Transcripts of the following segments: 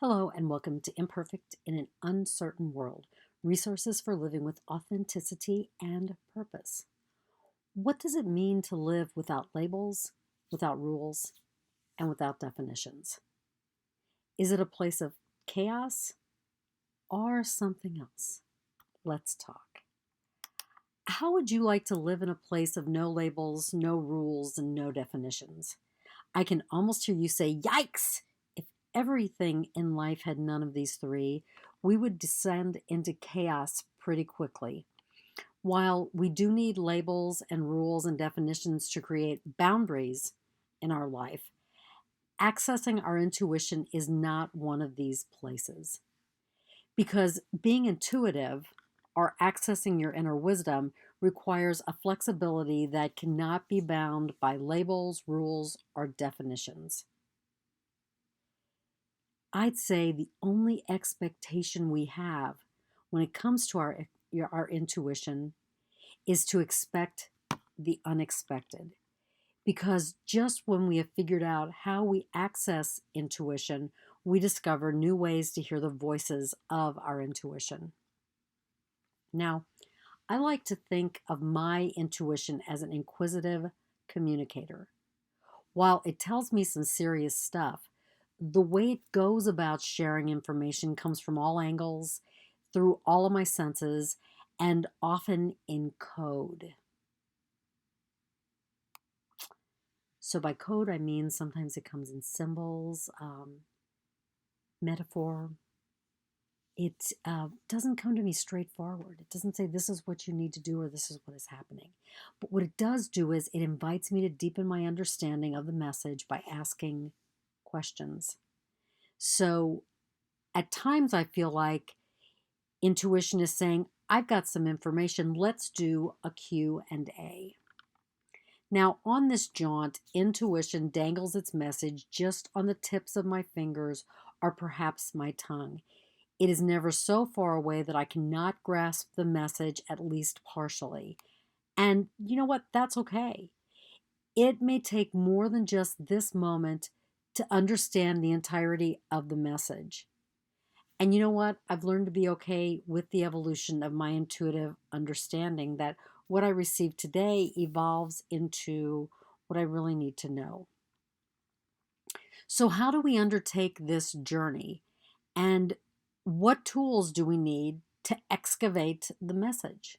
Hello, and welcome to Imperfect in an Uncertain World, resources for living with authenticity and purpose. What does it mean to live without labels, without rules, and without definitions? Is it a place of chaos or something else? Let's talk. How would you like to live in a place of no labels, no rules, and no definitions? I can almost hear you say, "Yikes!" If everything in life had none of these three, we would descend into chaos pretty quickly. While we do need labels and rules and definitions to create boundaries in our life, accessing our intuition is not one of these places. Because being intuitive or accessing your inner wisdom requires a flexibility that cannot be bound by labels, rules, or definitions. I'd say the only expectation we have when it comes to our intuition is to expect the unexpected. Because just when we have figured out how we access intuition, we discover new ways to hear the voices of our intuition. Now, I like to think of my intuition as an inquisitive communicator. While it tells me some serious stuff, the way it goes about sharing information comes from all angles, through all of my senses, and often in code. So, by code, I mean sometimes it comes in symbols, metaphor. It doesn't come to me straightforward. It doesn't say this is what you need to do or this is what is happening. But what it does do is it invites me to deepen my understanding of the message by asking questions. So at times I feel like intuition is saying, I've got some information, let's do a Q&A. Now, on this jaunt, intuition dangles its message just on the tips of my fingers or perhaps my tongue. It is never so far away that I cannot grasp the message, at least partially. And you know what? That's okay. It may take more than just this moment to understand the entirety of the message. And you know what? I've learned to be okay with the evolution of my intuitive understanding that what I receive today evolves into what I really need to know. So, how do we undertake this journey? And what tools do we need to excavate the message?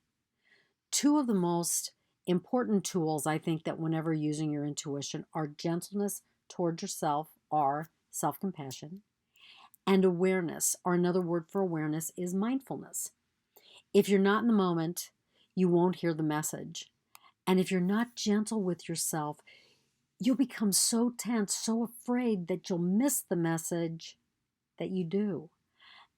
Two of the most important tools I think that whenever using your intuition are gentleness towards yourself or self compassion and awareness, or another word for awareness is mindfulness. If you're not in the moment, you won't hear the message. And if you're not gentle with yourself, you'll become so tense, so afraid that you'll miss the message that you do.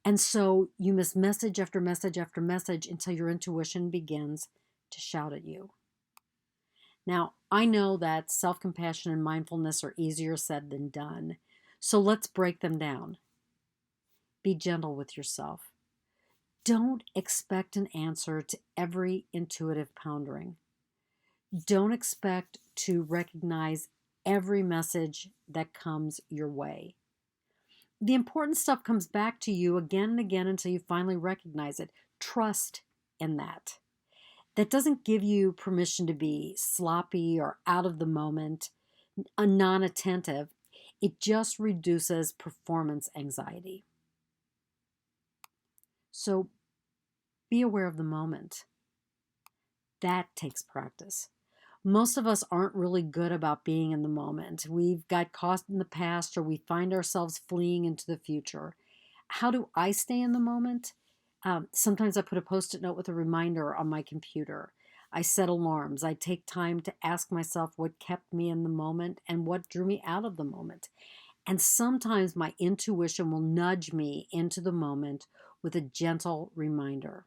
And so you miss message after message after message until your intuition begins to shout at you. Now, I know that self compassion and mindfulness are easier said than done. So let's break them down. Be gentle with yourself. Don't expect an answer to every intuitive pondering. Don't expect to recognize every message that comes your way. The important stuff comes back to you again and again until you finally recognize it. Trust in that. That doesn't give you permission to be sloppy or out of the moment, non attentive. It just reduces performance anxiety. So be aware of the moment. That takes practice. Most of us aren't really good about being in the moment. We've got caught in the past or we find ourselves fleeing into the future. How do I stay in the moment? Sometimes I put a post it note with a reminder on my computer. I set alarms. I take time to ask myself what kept me in the moment and what drew me out of the moment. And sometimes my intuition will nudge me into the moment with a gentle reminder.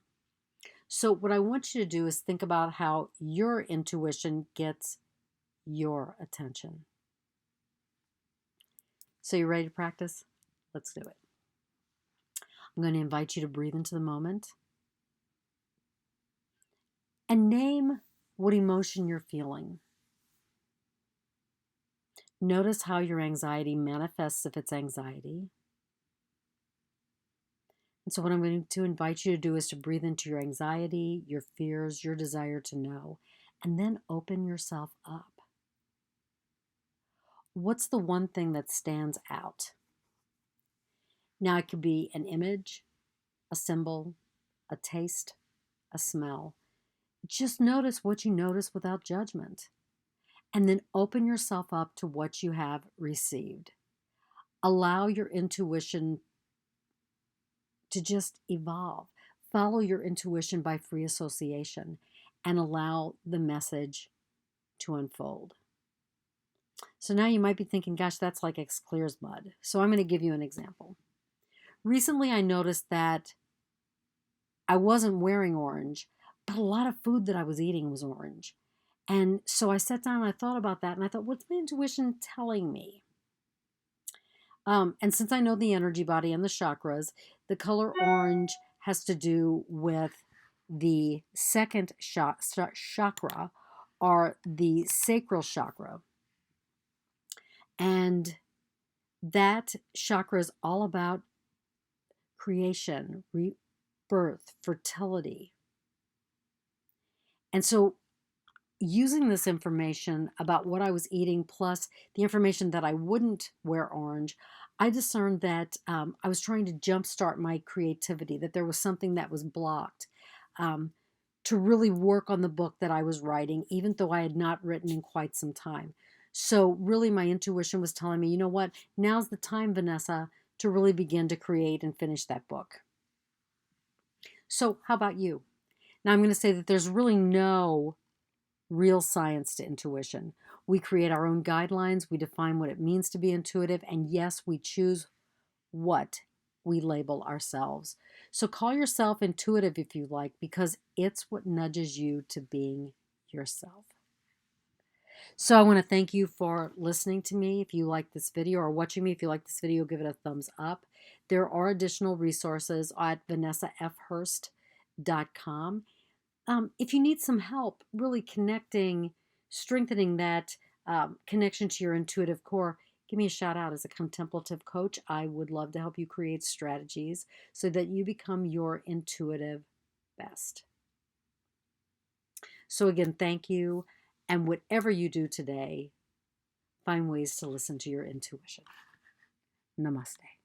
So, what I want you to do is think about how your intuition gets your attention. So, you ready to practice? Let's do it. I'm going to invite you to breathe into the moment and name what emotion you're feeling. Notice how your anxiety manifests if it's anxiety. And so, what I'm going to invite you to do is to breathe into your anxiety, your fears, your desire to know, and then open yourself up. What's the one thing that stands out? Now, it could be an image, a symbol, a taste, a smell. Just notice what you notice without judgment. And then open yourself up to what you have received. Allow your intuition to just evolve. Follow your intuition by free association and allow the message to unfold. So now you might be thinking, gosh, that's like X clear as mud. So I'm going to give you an example. Recently, I noticed that I wasn't wearing orange, but a lot of food that I was eating was orange. And so I sat down and I thought about that and I thought, what's my intuition telling me? And since I know the energy body and the chakras, the color orange has to do with the second chakra, or the sacral chakra. And that chakra is all about creation, rebirth, fertility. And so using this information about what I was eating, plus the information that I wouldn't wear orange, I discerned that I was trying to jumpstart my creativity, that there was something that was blocked, to really work on the book that I was writing, even though I had not written in quite some time. So really my intuition was telling me, you know what, now's the time, Vanessa, to really begin to create and finish that book. So how about you? Now I'm going to say that there's really no real science to intuition. We create our own guidelines, we define what it means to be intuitive, and yes, we choose what we label ourselves. So call yourself intuitive if you like, because it's what nudges you to being yourself. So I want to thank you for listening to me. If you like this video, or watching me, if you like this video, give it a thumbs up. There are additional resources at vanessafhurst.com. If you need some help really connecting, strengthening that connection to your intuitive core, give me a shout out. As a contemplative coach, I would love to help you create strategies so that you become your intuitive best. So again, thank you. And whatever you do today, find ways to listen to your intuition. Namaste.